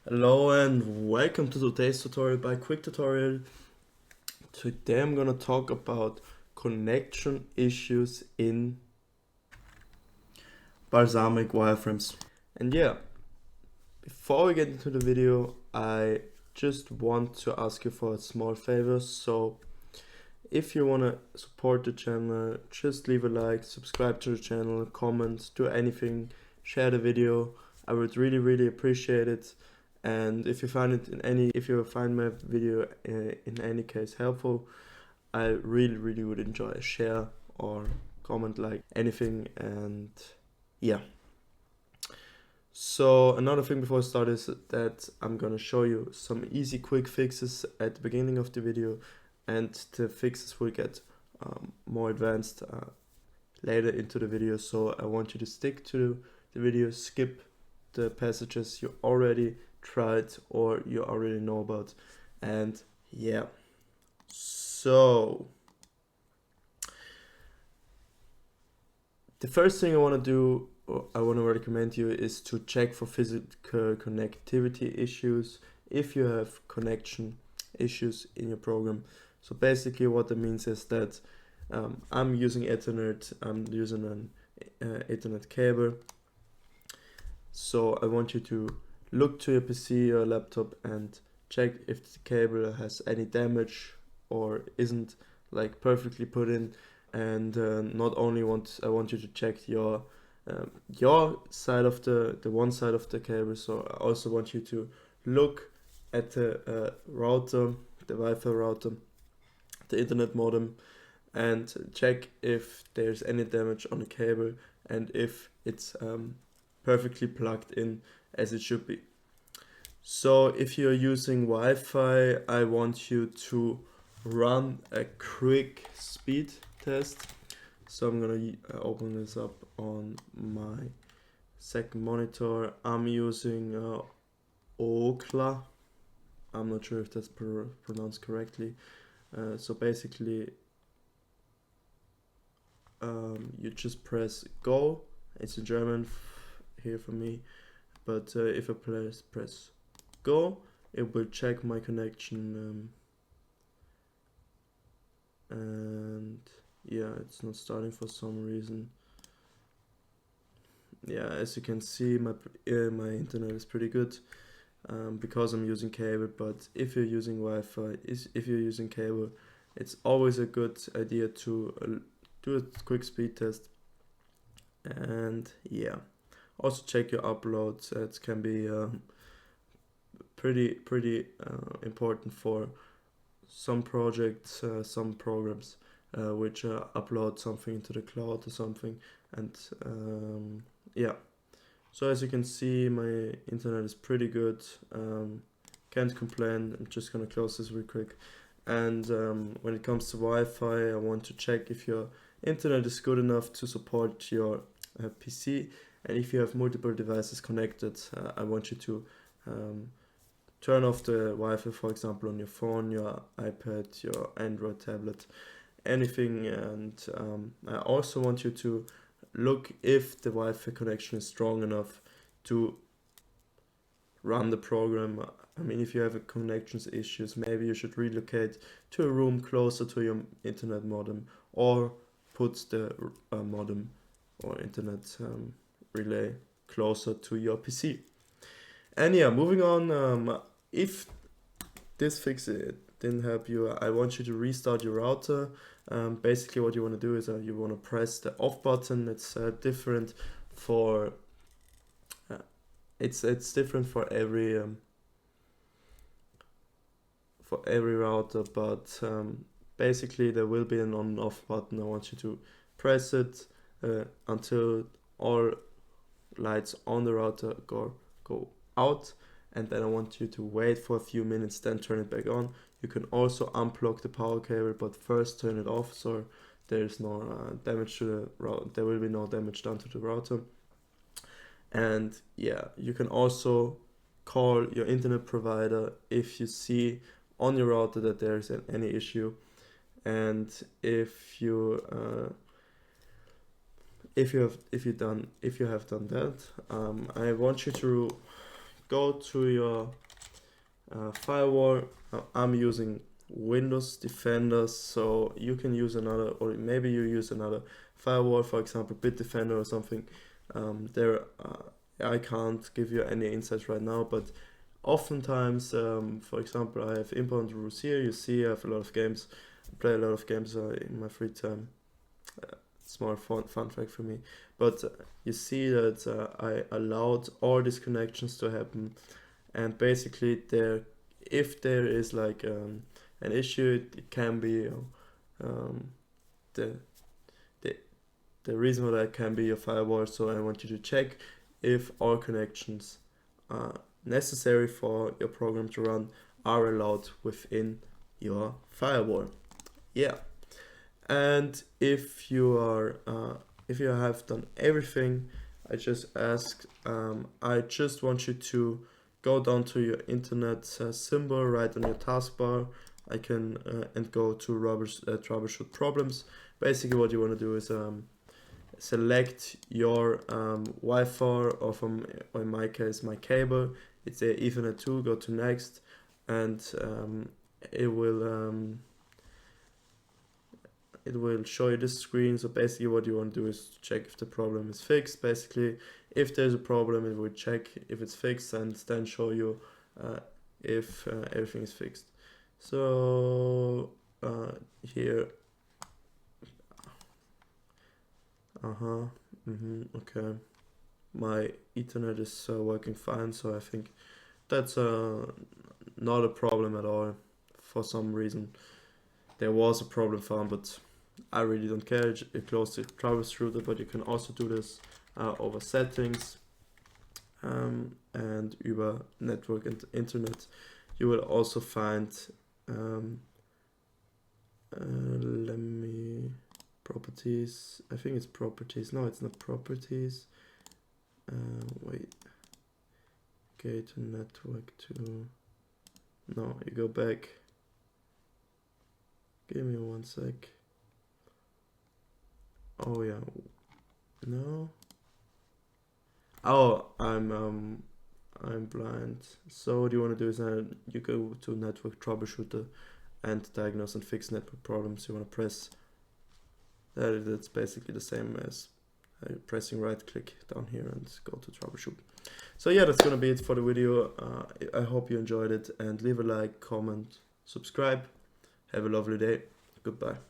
Hello and welcome to today's tutorial by Quick Tutorial. Today I'm gonna talk about connection issues in Balsamiq Wireframes. And yeah, before we get into the video, I just want to ask you for a small favor. So if you wanna support the channel, just leave a like, subscribe to the channel, comment, do anything, share the video. I would really appreciate it. And if you find my video in any case helpful, I really would enjoy a share or comment, like anything. And yeah, so another thing before I start is that I'm gonna show you some easy quick fixes at the beginning of the video, and the fixes will get more advanced later into the video. So I want you to stick to the video, skip the passages you already tried or you already know about. And yeah, so the first thing I want to do, or I want to recommend you, is to check for physical connectivity issues if you have connection issues in your program. So basically what that means is that I'm using Ethernet, I'm using an Ethernet cable. So I want you to look to your PC or laptop and check if the cable has any damage or isn't like perfectly put in. And not only I want you to check your side of the one side of the cable. So I also want you to look at the router, the Wi-Fi router, the internet modem, and check if there's any damage on the cable and if it's perfectly plugged in as it should be. So if you're using Wi-Fi, I want you to run a quick speed test. So I'm gonna open this up on my second monitor. I'm using Okla. I'm not sure if that's pronounced correctly. So basically, you just press go. It's in German here for me, but if I press go, it will check my connection, and yeah, it's not starting for some reason. Yeah, as you can see, my internet is pretty good because I'm using cable. But if you're using Wi-Fi, if you're using cable, it's always a good idea to do a quick speed test. And yeah, also check your uploads. It can be pretty important for some projects, some programs which upload something into the cloud or something. And yeah, so as you can see, my internet is pretty good. Can't complain. I'm just gonna close this real quick. And when it comes to Wi-Fi, I want to check if your internet is good enough to support your PC. And if you have multiple devices connected, I want you to turn off the Wi-Fi, for example, on your phone, your iPad, your Android tablet, anything. And I also want you to look if the Wi-Fi connection is strong enough to run the program. I mean, if you have connections issues, maybe you should relocate to a room closer to your internet modem, or put the modem or internet relay closer to your PC. And yeah, moving on, if this fix didn't help you, I want you to restart your router. Basically what you want to do is you want to press the off button. It's different for it's different for every router, but basically there will be an on and off button. I want you to press it until all lights on the router go out, and then I want you to wait for a few minutes, then turn it back on. You can also unplug the power cable, but first turn it off so there's no damage to the router. There will be no damage done to the router. And yeah, you can also call your internet provider if you see on your router that there's any issue. And if you have done that, I want you to go to your firewall. I'm using Windows Defender, so you can use another, or maybe you use another firewall, for example Bitdefender or something. I can't give you any insights right now, but oftentimes, for example, I have inbound rules here. You see I have a lot of games. I play a lot of games in my free time. Small fun fact for me. But you see that I allowed all these connections to happen, and basically if there is like an issue, it can be the reason for that can be your firewall. So I want you to check if all connections necessary for your program to run are allowed within your firewall. Yeah. And if you have done everything I just asked, I just want you to go down to your internet symbol right on your taskbar. And go to troubleshoot problems. Basically, what you want to do is select your Wi-Fi, or in my case, my cable. It's a Ethernet 2. Go to next, and it will show you this screen. So basically what you want to do is check if the problem is fixed. Basically, if there's a problem, it will check if it's fixed and then show you if everything is fixed. So here, okay, my Ethernet is working fine, so I think that's not a problem at all. For some reason there was a problem found, but I really don't care. You close the troubleshooter, but you can also do this over settings and über network and internet. You will also find properties. I think it's properties. No, it's not properties. Wait. Okay, to network to. No, you go back. Give me 1 sec. Oh yeah. No. Oh, I'm blind. So what you want to do is you go to network troubleshooter and diagnose and fix network problems. You want to press that. That's basically the same as pressing right click down here and go to troubleshoot. So yeah, that's gonna be it for the video. I hope you enjoyed it, and leave a like, comment, subscribe. Have a lovely day. Goodbye.